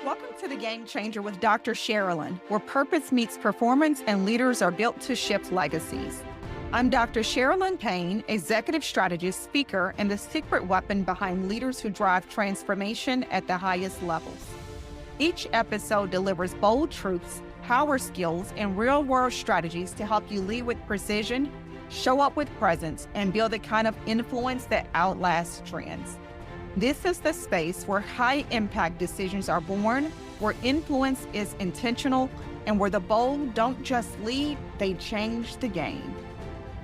Welcome to the Game Changer with Dr. Sherilyn, where purpose meets performance and leaders are built to shift legacies. I'm Dr. Sherilyn Payne, executive strategist, speaker, and the secret weapon behind leaders who drive transformation at the highest levels. Each episode delivers bold truths, power skills, and real-world strategies to help you lead with precision, show up with presence, and build the kind of influence that outlasts trends. This is the space where high-impact decisions are born, where influence is intentional, and where the bold don't just lead, they change the game.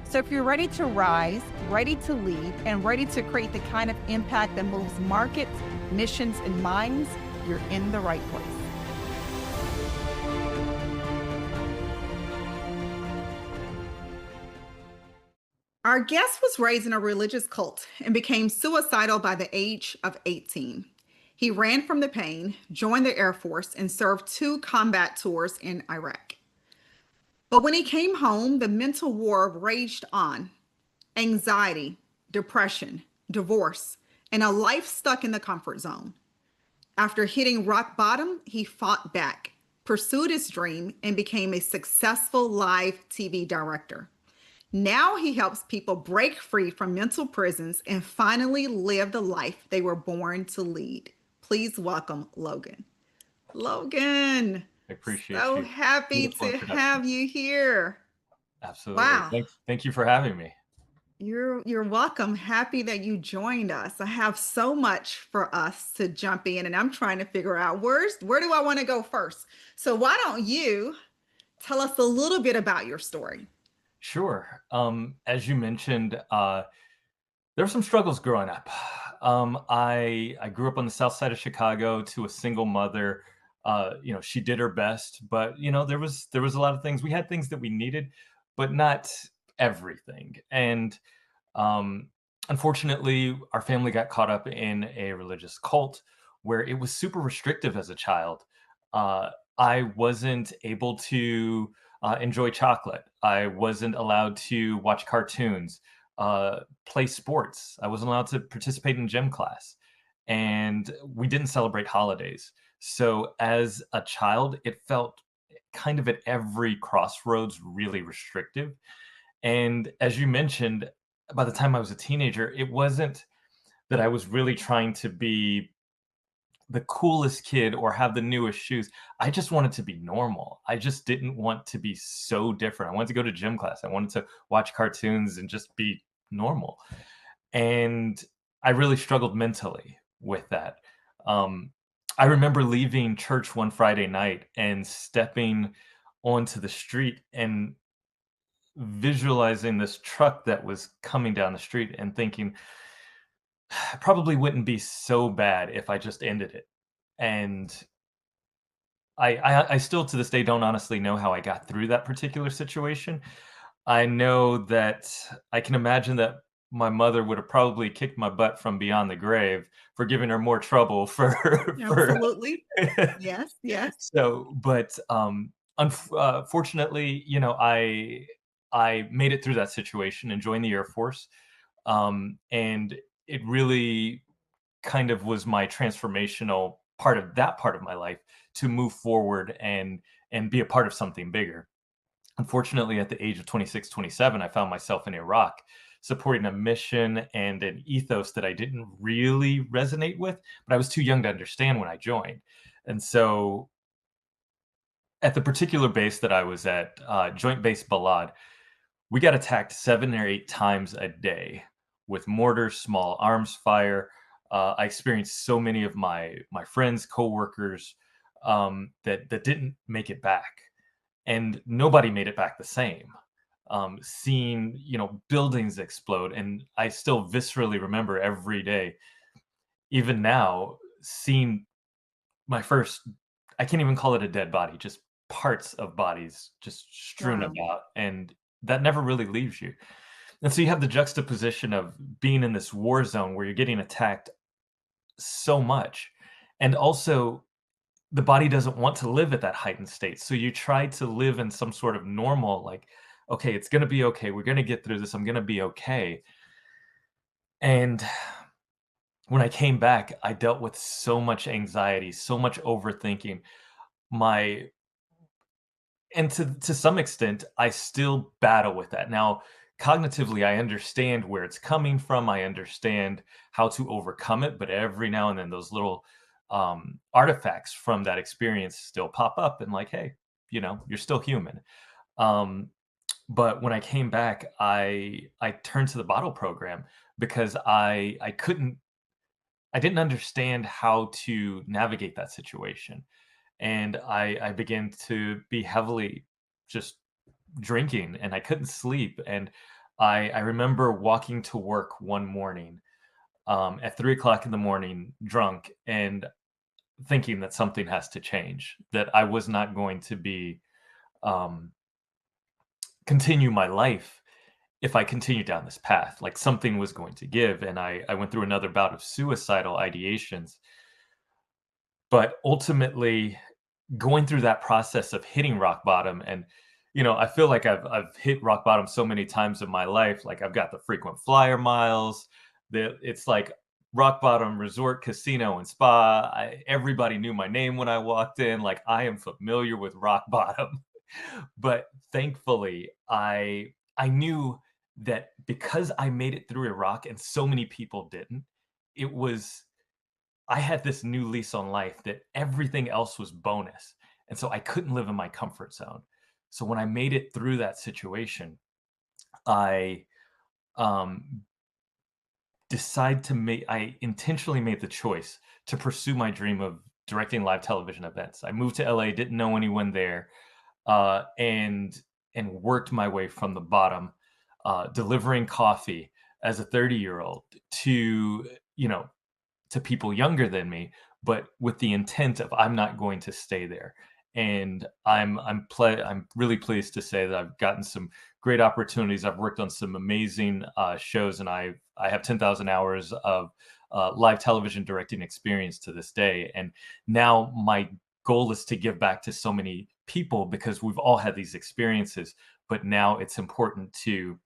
So if you're ready to rise, ready to lead, and ready to create the kind of impact that moves markets, missions, and minds, you're in the right place. Our guest was raised in a religious cult and became suicidal by the age of 18. He ran from the pain, joined the Air Force, and served 2 combat tours in Iraq. But when he came home, the mental war raged on. Anxiety, depression, divorce, and a life stuck in the comfort zone. After hitting rock bottom, he fought back, pursued his dream, and became a successful live TV director. Now he helps people break free from mental prisons and finally live the life they were born to lead. Please welcome Logan. Logan, I appreciate so you. happy Beautiful to introduction. have you here. Absolutely. Wow. Thank you for having me. You're welcome. Happy that you joined us. I have so much for us to jump in, and I'm trying to figure out where do I want to go first. So why don't you tell us a little bit about your story? Sure. As you mentioned, there were some struggles growing up. I grew up on the south side of Chicago to a single mother. She did her best, but there was a lot of things. We had things that we needed, but not everything. And um, unfortunately, our family got caught up in a religious cult where it was super restrictive as a child. I wasn't able to enjoy chocolate. I wasn't allowed to watch cartoons, play sports. I wasn't allowed to participate in gym class. And we didn't celebrate holidays. So as a child, it felt kind of at every crossroads really restrictive. And as you mentioned, by the time I was a teenager, it wasn't that I was really trying to be the coolest kid or have the newest shoes. I just wanted to be normal. I just didn't want to be so different. I wanted to go to gym class. I wanted to watch cartoons and just be normal. And I really struggled mentally with that. Um, I remember leaving church one Friday night and stepping onto the street and visualizing this truck that was coming down the street and thinking, probably wouldn't be so bad if I just ended it. And I still to this day don't honestly know how I got through that particular situation. I know that I can imagine that my mother would have probably kicked my butt from beyond the grave for giving her more trouble for for Absolutely. Yes, yes. so, but fortunately, I made it through that situation and joined the Air Force, and it really kind of was my transformational part of my life to move forward and be a part of something bigger. Unfortunately, at the age of 26, 27, I found myself in Iraq supporting a mission and an ethos that I didn't really resonate with, but I was too young to understand when I joined. And so at the particular base that I was at, Joint Base Balad, we got attacked 7 or 8 times a day with mortars, small arms fire. I experienced so many of my friends, coworkers, that didn't make it back, and nobody made it back the same. Seeing buildings explode, and I still viscerally remember every day, even now, seeing my first. I can't even call it a dead body, just parts of bodies just strewn Wow. about, and that never really leaves you. And so you have the juxtaposition of being in this war zone where you're getting attacked so much, and also the body doesn't want to live at that heightened state. So you try to live in some sort of normal, like, okay, it's going to be okay. We're going to get through this. I'm going to be okay. And when I came back, I dealt with so much anxiety, so much overthinking. My and to some extent, I still battle with that. Now, cognitively, I understand where it's coming from. I understand how to overcome it, but every now and then those little artifacts from that experience still pop up and like, hey, you're still human. Um, but when I came back, I turned to the bottle program because I didn't understand how to navigate that situation. And I began to be heavily just drinking and I couldn't sleep. And I remember walking to work one morning at 3 o'clock in the morning, drunk, and thinking that something has to change, that I was not going to be um, continue my life if I continued down this path. Like something was going to give. And I went through another bout of suicidal ideations. But ultimately, going through that process of hitting rock bottom and I feel like I've hit rock bottom so many times in my life. Like I've got the frequent flyer miles. It's like rock bottom resort, casino, and spa. Everybody knew my name when I walked in. Like I am familiar with rock bottom. But thankfully, I knew that because I made it through Iraq and so many people didn't, it was I had this new lease on life that everything else was bonus. And so I couldn't live in my comfort zone. So when I made it through that situation, I um I intentionally made the choice to pursue my dream of directing live television events. I moved to LA, didn't know anyone there, and worked my way from the bottom, delivering coffee as a 30-year-old to, you know, to people younger than me, but with the intent of I'm not going to stay there. And I'm really pleased to say that I've gotten some great opportunities. I've worked on some amazing shows, and I have 10,000 hours of live television directing experience to this day. And now my goal is to give back to so many people because we've all had these experiences. But now it's important to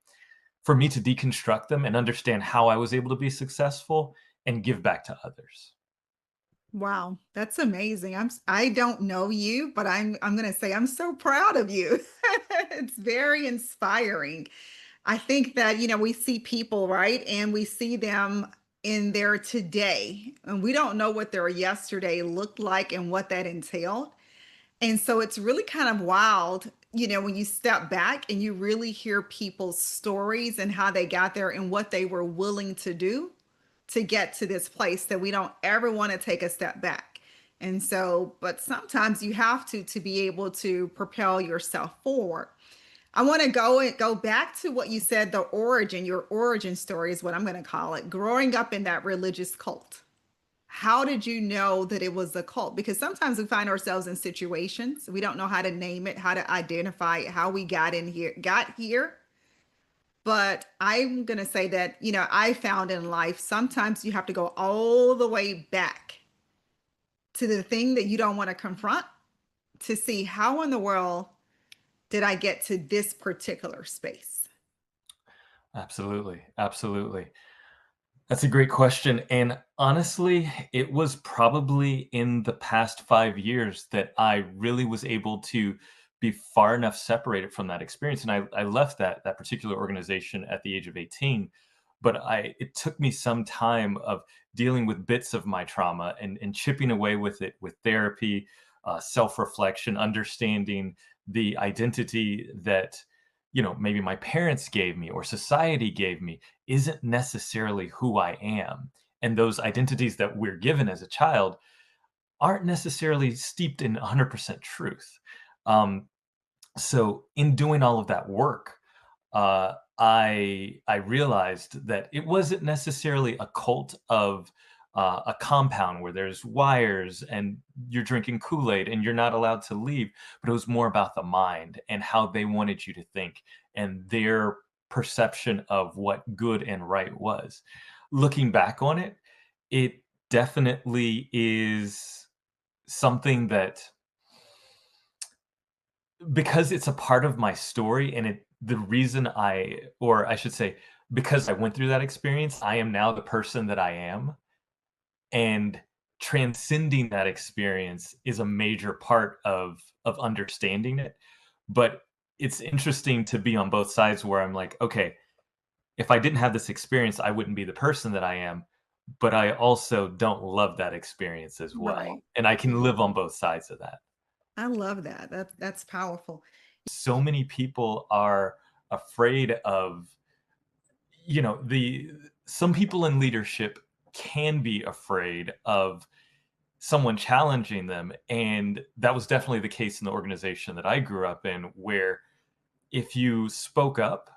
for me to deconstruct them and understand how I was able to be successful and give back to others. Wow, that's amazing. I don't know you, but I'm going to say I'm so proud of you. It's very inspiring. I think that, we see people, right? And we see them in their today, and we don't know what their yesterday looked like and what that entailed. And so it's really kind of wild, when you step back and you really hear people's stories and how they got there and what they were willing to do to get to this place, that we don't ever want to take a step back. And so, but sometimes you have to be able to propel yourself forward. I want to go back to what you said, the origin, your origin story is what I'm going to call it. Growing up in that religious cult. How did you know that it was a cult? Because sometimes we find ourselves in situations we don't know how to name it, how to identify it, how we got here. But I'm going to say that, I found in life, sometimes you have to go all the way back to the thing that you don't want to confront to see how in the world did I get to this particular space. Absolutely, absolutely. That's a great question, and honestly, it was probably in the past 5 years that I really was able to be far enough separated from that experience, and I left that particular organization at the age of 18, but I it took me some time of dealing with bits of my trauma and chipping away with it with therapy, self-reflection, understanding the identity that, maybe my parents gave me or society gave me isn't necessarily who I am. And those identities that we're given as a child aren't necessarily steeped in 100% truth. Um, so, in doing all of that work, I realized that it wasn't necessarily a cult of a compound where there's wires and you're drinking Kool-Aid and you're not allowed to leave, but it was more about the mind and how they wanted you to think and their perception of what good and right was. Looking back on it, it definitely is something that because it's a part of my story and the reason or I should say, because I went through that experience, I am now the person that I am. And transcending that experience is a major part of understanding it. But it's interesting to be on both sides where I'm like, okay, if I didn't have this experience, I wouldn't be the person that I am. But I also don't love that experience as well. Right. And I can Right. live on both sides of that. I love that. That's powerful. So many people are afraid of, the some people in leadership can be afraid of someone challenging them. And that was definitely the case in the organization that I grew up in, where if you spoke up,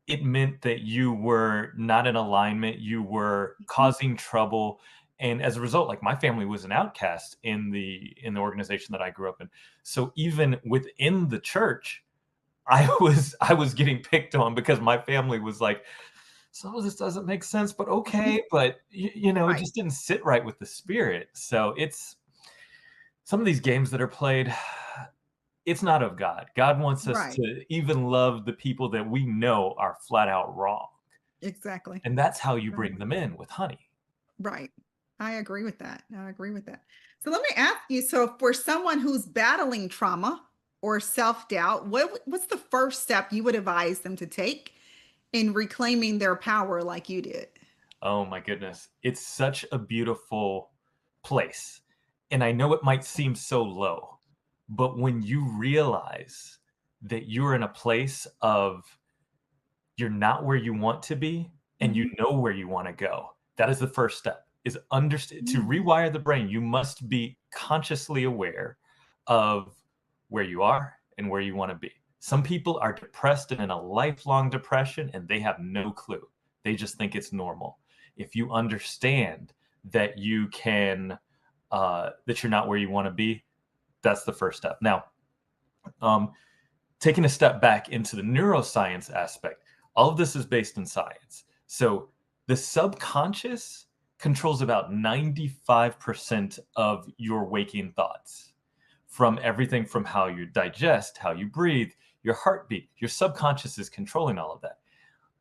it meant that you were not in alignment, you were Mhm. causing trouble. And as a result, like my family was an outcast in the organization that I grew up in. So even within the church, I was getting picked on because my family was like, so this doesn't make sense, but okay, but it Right. just didn't sit right with the spirit. So it's some of these games that are played, it's not of God. God wants us Right. to even love the people that we know are flat out wrong. Exactly. And that's how you bring Exactly. them in with honey. Right. I agree with that. I agree with that. So let me ask you, so for someone who's battling trauma or self-doubt, what's the first step you would advise them to take in reclaiming their power like you did? Oh my goodness. It's such a beautiful place. And I know it might seem so low, but when you realize that you're in a place of you're not where you want to be and you Mhm. know where you want to go. That is the first step. Is understand to Mm. rewire the brain, you must be consciously aware of where you are and where you want to be. Some people are depressed and in a lifelong depression and they have no clue. They just think it's normal. If you understand that you can that you're not where you want to be, that's the first step. Now, um, taking a step back into the neuroscience aspect, all of this is based in science. So the subconscious controls about 95% of your waking thoughts, from everything from how you digest, how you breathe, your heartbeat. Your subconscious is controlling all of that.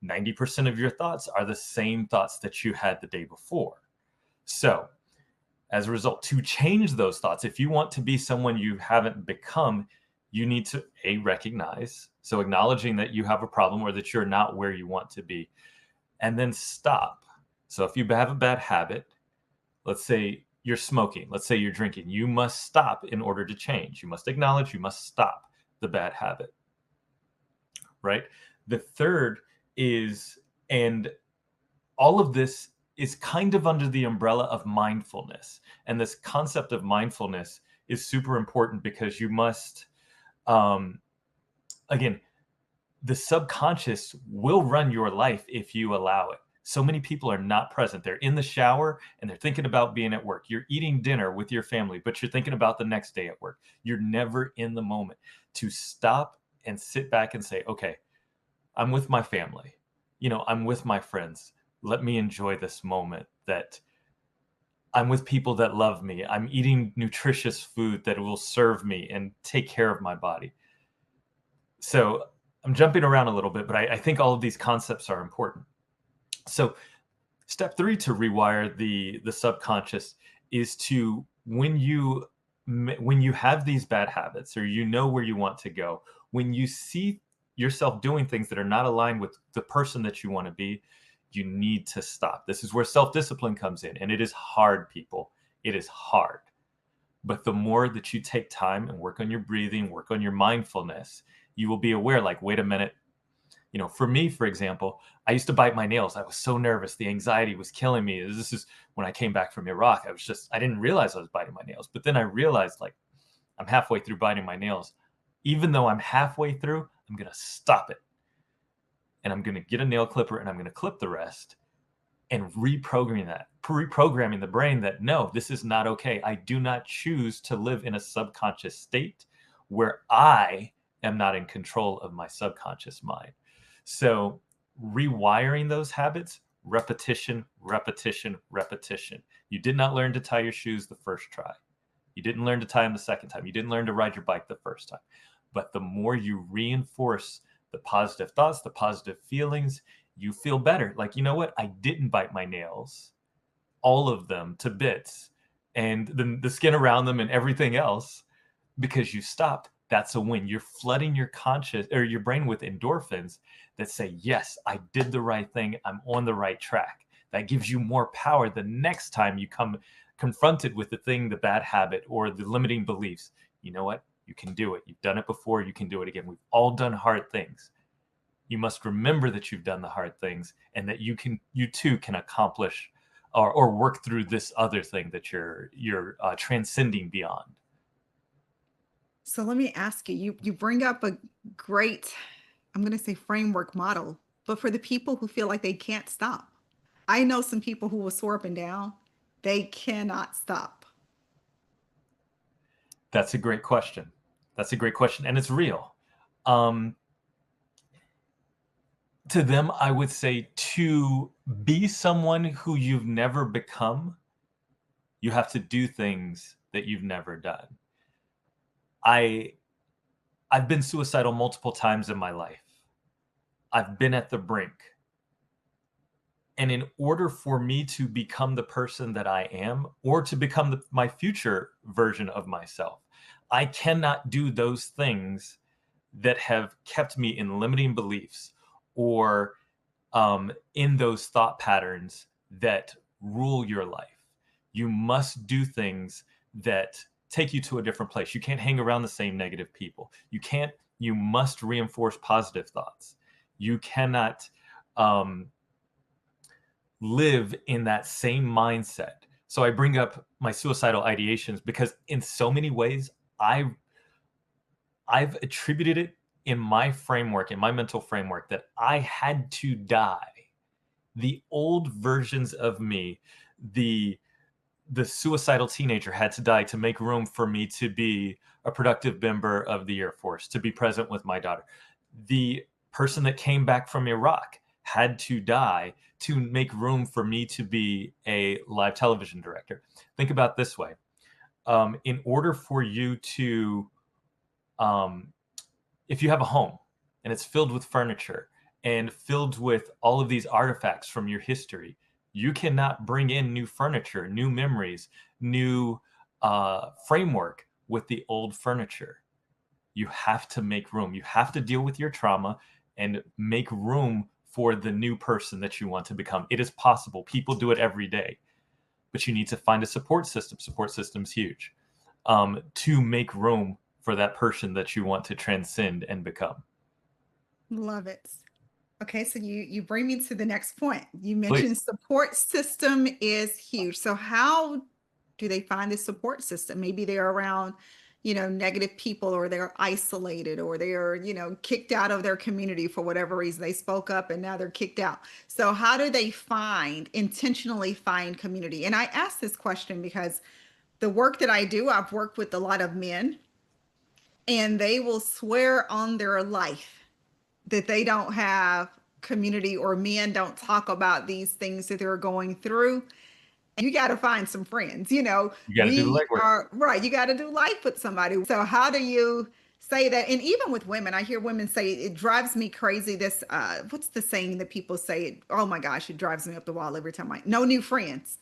90% of your thoughts are the same thoughts that you had the day before. So, as a result, to change those thoughts, if you want to be someone you haven't become, you need to recognize, so acknowledging that you have a problem or that you're not where you want to be, and then stop. So if you have a bad habit, let's say you're smoking, let's say you're drinking, you must stop in order to change. You must acknowledge, you must stop the bad habit, right? The third is, and all of this is kind of under the umbrella of mindfulness. And this concept of mindfulness is super important because you must, um, again, the subconscious will run your life if you allow it. So many people are not present. They're in the shower and they're thinking about being at work. You're eating dinner with your family, but you're thinking about the next day at work. You're never in the moment. To stop and sit back and say, okay, I'm with my family. I'm with my friends. Let me enjoy this moment that I'm with people that love me. I'm eating nutritious food that will serve me and take care of my body. So I'm jumping around a little bit, but I think all of these concepts are important. So step three to rewire the subconscious is to when you have these bad habits or you know where you want to go, when you see yourself doing things that are not aligned with the person that you want to be, you need to stop. This is where self-discipline comes in, and it is hard, people. It is hard. But the more that you take time and work on your breathing, work on your mindfulness, you will be aware, like, wait a minute. For me, for example, I used to bite my nails. I was so nervous. The anxiety was killing me. This is when I came back from Iraq. I didn't realize I was biting my nails. But then I realized, like, I'm halfway through biting my nails. Even though I'm halfway through, I'm going to stop it. And I'm going to get a nail clipper and I'm going to clip the rest and reprogramming the brain that no, this is not okay. I do not choose to live in a subconscious state where I am not in control of my subconscious mind. So rewiring those habits, repetition, repetition, repetition. You did not learn to tie your shoes the first try. You didn't learn to tie them the second time. You didn't learn to ride your bike the first time. But the more you reinforce the positive thoughts, the positive feelings, you feel better. Like, you know what? I didn't bite my nails all of them to bits, and the skin around them and everything else, because you stopped, that's a win. You're flooding your conscious or your brain with endorphins that say, yes, I did the right thing. I'm on the right track. That gives you more power the next time you come confronted with the thing, the bad habit or the limiting beliefs. You know what? You can do it. You've done it before. You can do it again. We've all done hard things. You must remember that you've done the hard things and that you too can accomplish or work through this other thing that you're transcending beyond. So let me ask you, you bring up a great, I'm going to say framework model, but for the people who feel like they can't stop. I know some people who will soar up and down. They cannot stop. That's a great question. That's a great question, and it's real. Um, to them, I would say to be someone who you've never become, you have to do things that you've never done. I I've been suicidal multiple times in my life. I've been at the brink. And in order for me to become the person that I am, or to become my future version of myself, I cannot do those things that have kept me in limiting beliefs or in those thought patterns that rule your life. You must do things that take you to a different place. You can't hang around the same negative people. You must reinforce positive thoughts. You cannot um, live in that same mindset. So I bring up my suicidal ideations because in so many ways, I I've attributed it in my framework, in my mental framework, that I had to die. The old versions of me, the the suicidal teenager had to die to make room for me to be a productive member of the Air Force, to be present with my daughter. The person that came back from Iraq had to die to make room for me to be a live television director. Think about this way. In order for you to um, if you have a home and it's filled with furniture and filled with all of these artifacts from your history, you cannot bring in new furniture, new memories, new framework with the old furniture. You have to make room. You have to deal with your trauma and make room for the new person that you want to become. It is possible. People do it every day, but you need to find a support system. Support system's huge to make room for that person that you want to transcend and become. Love it. Okay, so you bring me to the next point. You Please. mentioned support system is huge. So how do they find this support system? Maybe they're around, negative people, or they're isolated, or they are, kicked out of their community for whatever reason. They spoke up and now they're kicked out. So how do they intentionally find community? And I ask this question because the work that I do, I've worked with a lot of men, and they will swear on their life that they don't have community, or men don't talk about these things that they're going through. And you got to find some friends. You got to do the We legwork. are right. You got to do life with somebody. So how do you say that? And even with women, I hear women say it drives me crazy. This what's the saying that people say? Oh my gosh, it drives me up the wall every time. No new friends.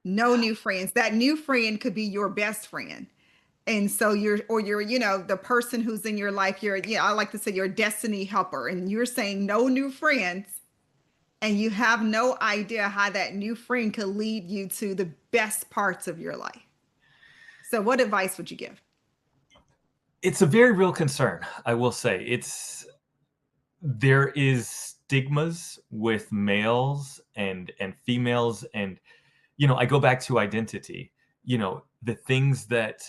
No new friends. That new friend could be your best friend. And so you're, the person who's in your life, I like to say your destiny helper, and you're saying no new friends, and you have no idea how that new friend could lead you to the best parts of your life. So what advice would you give? It's a very real concern, I will say. There is stigmas with males and females, and I go back to identity. The things that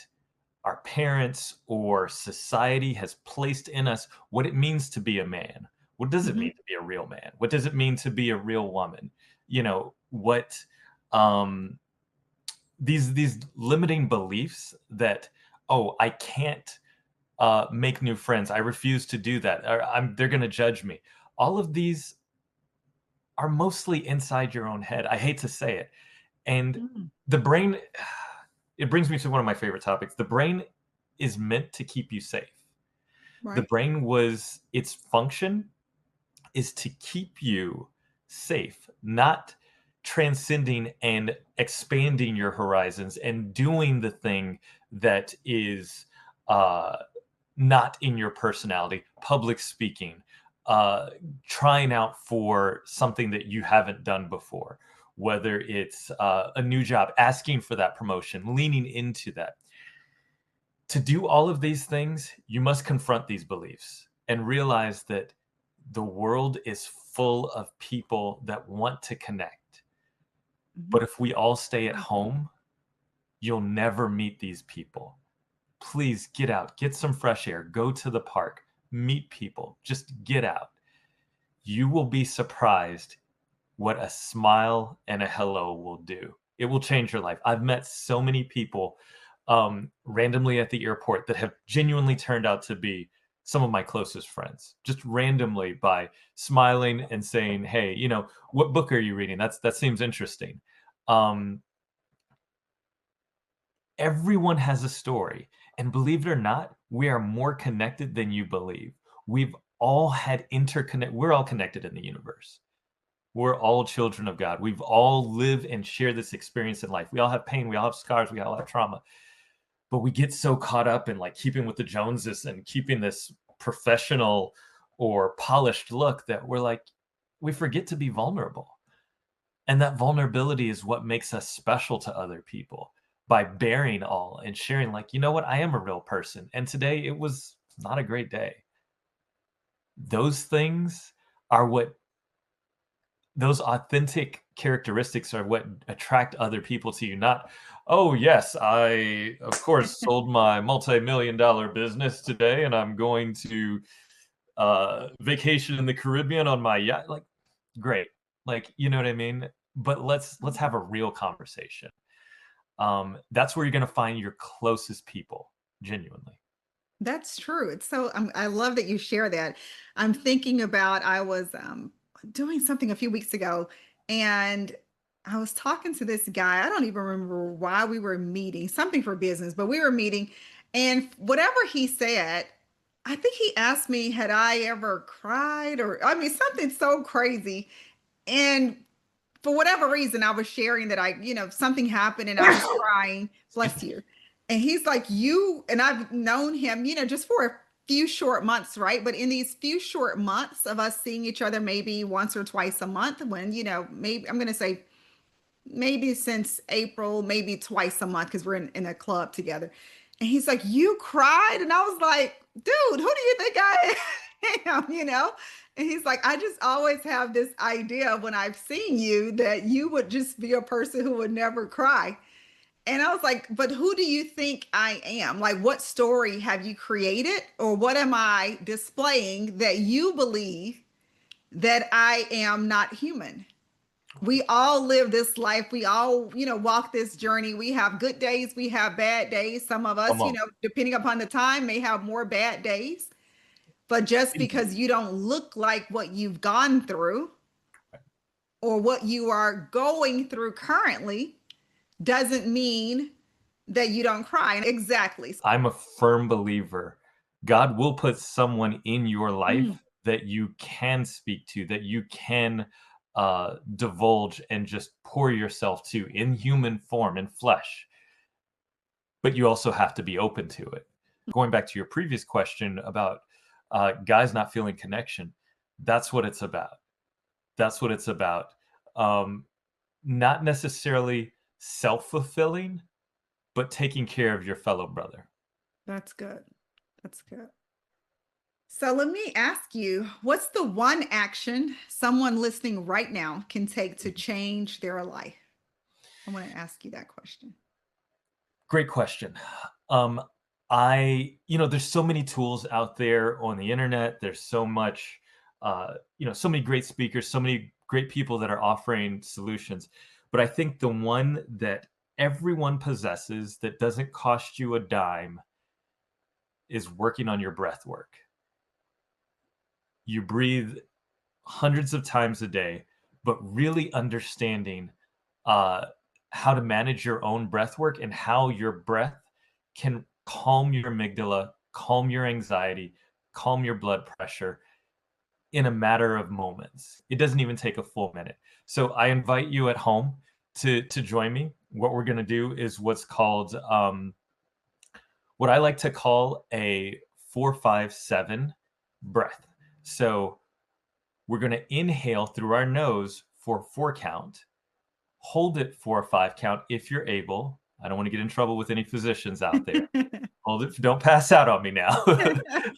our parents or society has placed in us, what it means to be a man. What does it Mhm. mean to be a real man? What does it mean to be a real woman? What um these limiting beliefs that, oh, I can't make new friends. I refuse to do that. Or they're going to judge me. All of these are mostly inside your own head. I hate to say it. And Mm, the brain, it brings me to one of my favorite topics. The brain is meant to keep you safe. The right. brain its function is to keep you safe, not transcending and expanding your horizons and doing the thing that is uh, not in your personality, public speaking, uh, trying out for something that you haven't done before, whether it's a new job, asking for that promotion, leaning into that. To do all of these things, you must confront these beliefs and realize that the world is full of people that want to connect. Mhm. But if we all stay at home, you'll never meet these people. Please get out, get some fresh air, go to the park, meet people, just get out. You will be surprised what a smile and a hello will do. It will change your life. I've met so many people randomly at the airport that have genuinely turned out to be some of my closest friends, just randomly by smiling and saying, "Hey, what book are you reading? That seems interesting." Um, Everyone has a story. And believe it or not, we are more connected than you believe. We've all had we're all connected in the universe. We're all children of God. We've all lived and shared this experience in life. We all have pain, we all have scars, we all have trauma. But we get so caught up in like keeping with the Joneses and keeping this professional or polished look that we forget to be vulnerable. And that vulnerability is what makes us special to other people by bearing all and sharing, like, you know what, I am a real person. And today it was not a great day. Those things are what, those authentic characteristics are what attract other people to you. Not, oh, yes, I, of course, sold my multi-million dollar business today and I'm going to vacation in the Caribbean on my yacht. Like, great. Like, you know what I mean? But let's have a real conversation. That's where you're going to find your closest people, genuinely. That's true. It's so I love that you share that. I'm thinking about I was doing something a few weeks ago, and I was talking to this guy. I don't even remember why we were meeting, something for business, but we were meeting, and whatever he said, I think he asked me, had I ever cried, or I mean something so crazy. And for whatever reason, I was sharing that something happened and I was crying, Excuse bless me. you. And he's like, you, and I've known him, just for a few short months, right? But in these few short months of us seeing each other maybe once or twice a month, when, maybe I'm going to say maybe since April, maybe twice a month because we're in a club together. And he's like, you cried? And I was like, dude, who do you think I am? And he's like, I just always have this idea when I've seen you that you would just be a person who would never cry. And I was like, but who do you think I am? Like, what story have you created, or what am I displaying that you believe that I am not human? We all live this life. We all, walk this journey. We have good days, we have bad days. Some of Come us, on. depending upon the time, may have more bad days. But just because Indeed. you don't look like what you've gone through or what you are going through currently doesn't mean that you don't cry. Exactly. I'm a firm believer. God will put someone in your Mm, life that you can speak to, that you can divulge and just pour yourself to in human form, in flesh. But you also have to be open to it. Going back to your previous question about guys not feeling connection, that's what it's about. That's what it's about. Um, Not necessarily self fulfilling, but taking care of your fellow brother. that's good. That's good. So let me ask you, what's the one action someone listening right now can take to change their life? I want to ask you that question. Great question. Um, there's so many tools out there on the internet. There's so much, so many great speakers, so many great people that are offering solutions. But I think the one that everyone possesses that doesn't cost you a dime is working on your breath work. You breathe hundreds of times a day, but really understanding uh, how to manage your own breath work and how your breath can calm your amygdala, calm your anxiety, calm your blood pressure in a matter of moments. It doesn't even take a full minute. So I invite you at home to join me. What we're going to do is what's called what I like to call a 4-5-7 breath. So we're going to inhale through our nose for 4 count, hold it for a 5 count if you're able. I don't want to get in trouble with any physicians out there. Hold it, don't pass out on me now.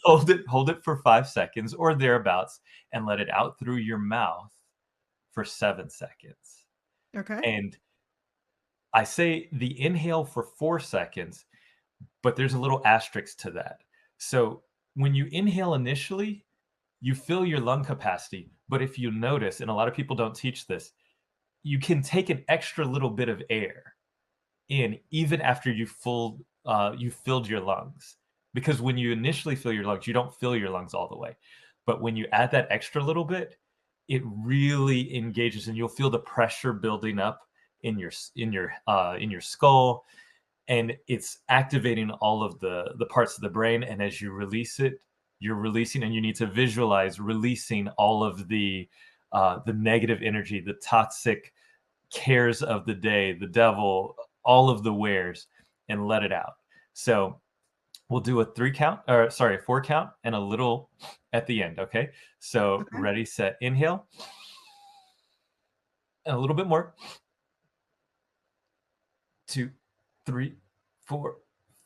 Hold it for 5 seconds or thereabouts and let it out through your mouth for 7 seconds. Okay. And I say the inhale for 4 seconds, but there's a little asterisk to that. So when you inhale initially, you fill your lung capacity. But if you notice, and a lot of people don't teach this, you can take an extra little bit of air in even after you filled your lungs. Because when you initially fill your lungs, you don't fill your lungs all the way. But when you add that extra little bit, it really engages, and you'll feel the pressure building up in your skull, and it's activating all of the parts of the brain. And as you release it, you're releasing, and you need to visualize releasing all of the negative energy, the toxic cares of the day, the devil, all of the wares, and let it out. So we'll do a 3 count, or sorry, a 4 count, and a little at the end. Okay. So Okay. ready, set, inhale, and a little bit more. 2, 3, 4,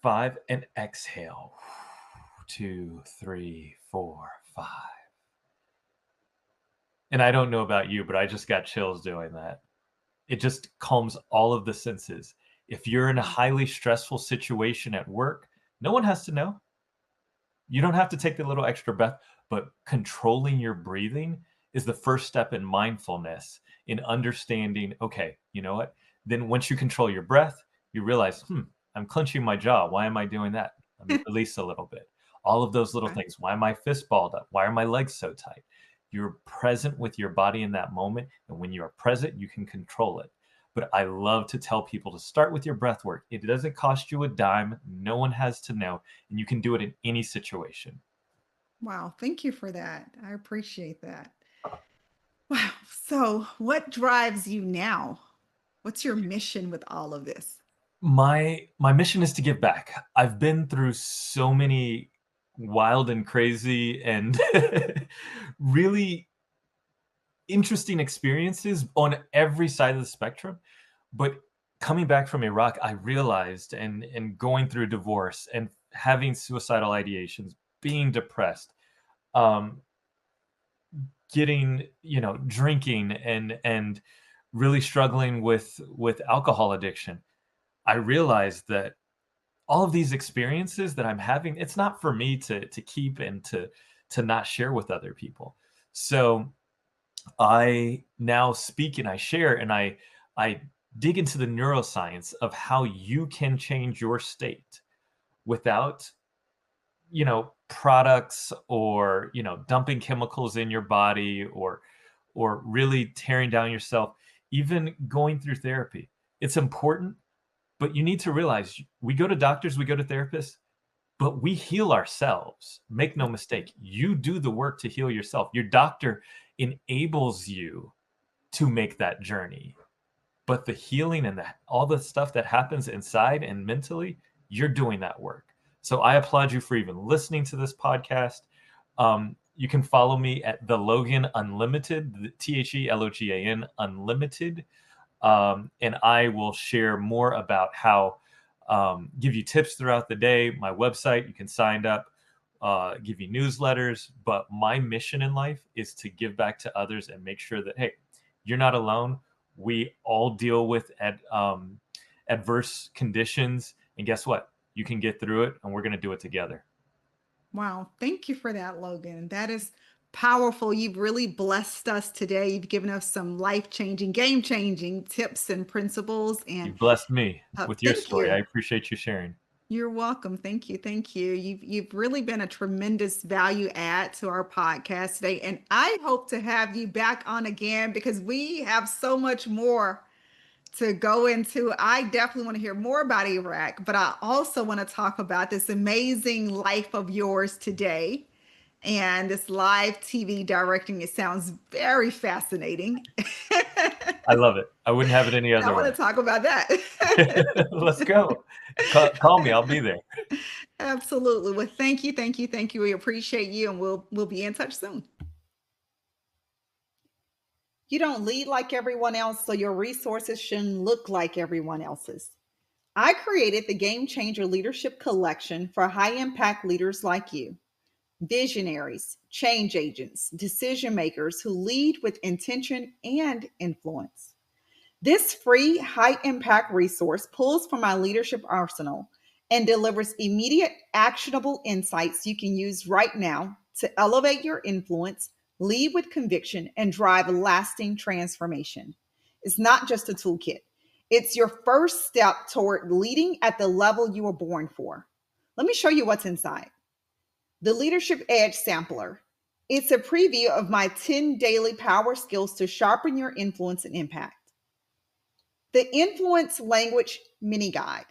5, and exhale. 2, 3, 4, 5. And I don't know about you, but I just got chills doing that. It just calms all of the senses. If you're in a Wow. highly stressful situation at work, no one has to know. You don't have to take the little extra breath, but controlling your breathing is the first step in mindfulness, in understanding, okay, you know what? Then once you control your breath, you realize, I'm clenching my jaw. Why am I doing that? Let me release a little bit. All of those little Okay. things. Why am I fist balled up? Why are my legs so tight? You're present with your body in that moment. And when you are present, you can control it. But I love to tell people to start with your breath work. It doesn't cost you a dime. No one has to know, and you can do it in any situation. Wow. Thank you for that. I appreciate that. Wow. So, what drives you now? What's your mission with all of this? My mission is to give back. I've been through so many wild and crazy and really interesting experiences on every side of the spectrum. But coming back from Iraq, I realized, and going through divorce and having suicidal ideations, being depressed, um, getting, drinking, and really struggling with alcohol addiction. I realized that all of these experiences that I'm having, it's not for me to keep and to not share with other people. So I now speak and I share, and I dig into the neuroscience of how you can change your state without, products, or, dumping chemicals in your body, or really tearing down yourself, even going through therapy. It's important, but you need to realize we go to doctors, we go to therapists, but we heal ourselves. Make no mistake. You do the work to heal yourself. Your doctor enables you to make that journey. But the healing and all the stuff that happens inside and mentally, you're doing that work. So I applaud you for even listening to this podcast. You can follow me at the Logan Unlimited, the TheLogan Unlimited, and I will share more about how give you tips throughout the day. My website, you can sign up, give you newsletters. But my mission in life is to give back to others and make sure that, hey, you're not alone. We all deal with adverse conditions. And guess what? You can get through it, and we're going to do it together. Wow. Thank you for that, Logan. That is powerful. You've really blessed us today. You've given us some life changing, game changing tips and principles. And You've blessed me with your thank story. I you. appreciate you sharing. You're welcome. Thank you. Thank you. You've really been a tremendous value add to our podcast today. And I hope to have you back on again because we have so much more to go into. I definitely want to hear more about Iraq, but I also want to talk about this amazing life of yours today and this live TV directing. It sounds very fascinating. I love it. I wouldn't have it any I other want way. to talk about that. Let's go. Call me. I'll be there. Absolutely. Well, thank you, thank you, thank you. We appreciate you, and we'll be in touch soon. You don't lead like everyone else, so your resources shouldn't look like everyone else's. I created the Game Changer Leadership Collection for high impact leaders like you, visionaries, change agents, decision makers who lead with intention and influence. This free, high impact resource pulls from my leadership arsenal and delivers immediate, actionable insights you can use right now to elevate your influence, lead with conviction, and drive lasting transformation. It's not just a toolkit, it's your first step toward leading at the level you were born for. Let me show you what's inside. The Leadership Edge Sampler. It's a preview of my 10 daily power skills to sharpen your influence and impact. The Influence Language Mini Guide.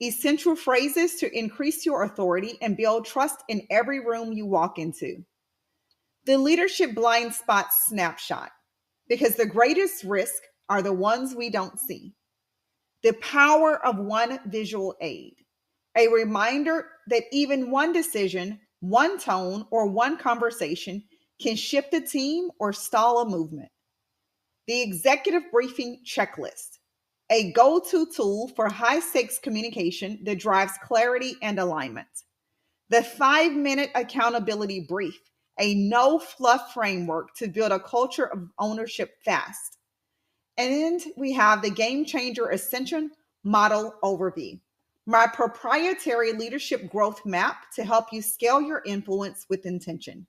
Essential phrases to increase your authority and build trust in every room you walk into. The Leadership Blind Spot Snapshot. Because the greatest risk are the ones we don't see. The power of one visual aid. A reminder that even one decision, one tone, or one conversation can shift a team or stall a movement. The Executive Briefing Checklist, a go-to tool for high-stakes communication that drives clarity and alignment. The 5-minute accountability brief, a no-fluff framework to build a culture of ownership fast. And we have the Game Changer Ascension Model Overview, my proprietary leadership growth map to help you scale your influence with intention.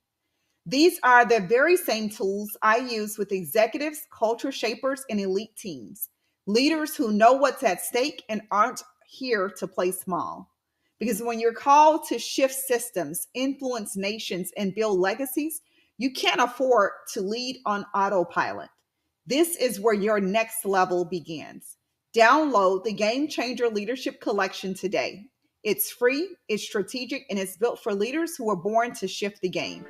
These are the very same tools I use with executives, culture shapers, and elite teams, leaders who know what's at stake and aren't here to play small. Because when you're called to shift systems, influence nations, and build legacies, you can't afford to lead on autopilot. This is where your next level begins. Download the Game Changer Leadership Collection today. It's free, it's strategic, and it's built for leaders who are born to shift the game.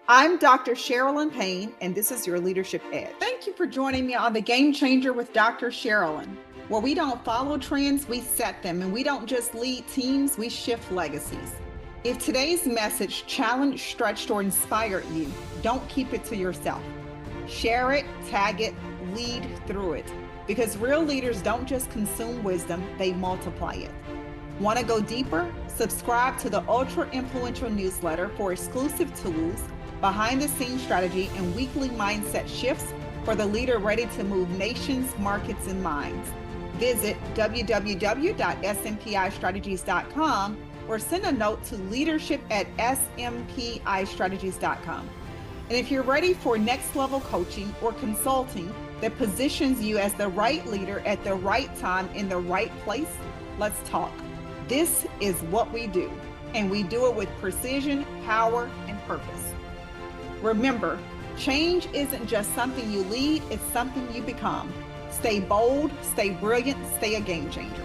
I'm Dr. Sherilyn Payne, and this is your Leadership Edge. Thank you for joining me on the Game Changer with Dr. Sherilyn, where we don't follow trends, we set them, and we don't just lead teams, we shift legacies. If today's message challenged, stretched, or inspired you, don't keep it to yourself. Share it, tag it, lead through it. Because real leaders don't just consume wisdom, they multiply it. Want to go deeper? Subscribe to the Ultra Influential newsletter for exclusive tools, behind-the-scenes strategy, and weekly mindset shifts for the leader ready to move nations, markets, and minds. Visit www.smpistrategies.com or send a note to leadership@smpistrategies.com. And if you're ready for next level coaching or consulting that positions you as the right leader at the right time in the right place, let's talk. This is what we do, and we do it with precision, power, and purpose. Remember, change isn't just something you lead, it's something you become. Stay bold, stay brilliant, stay a game changer.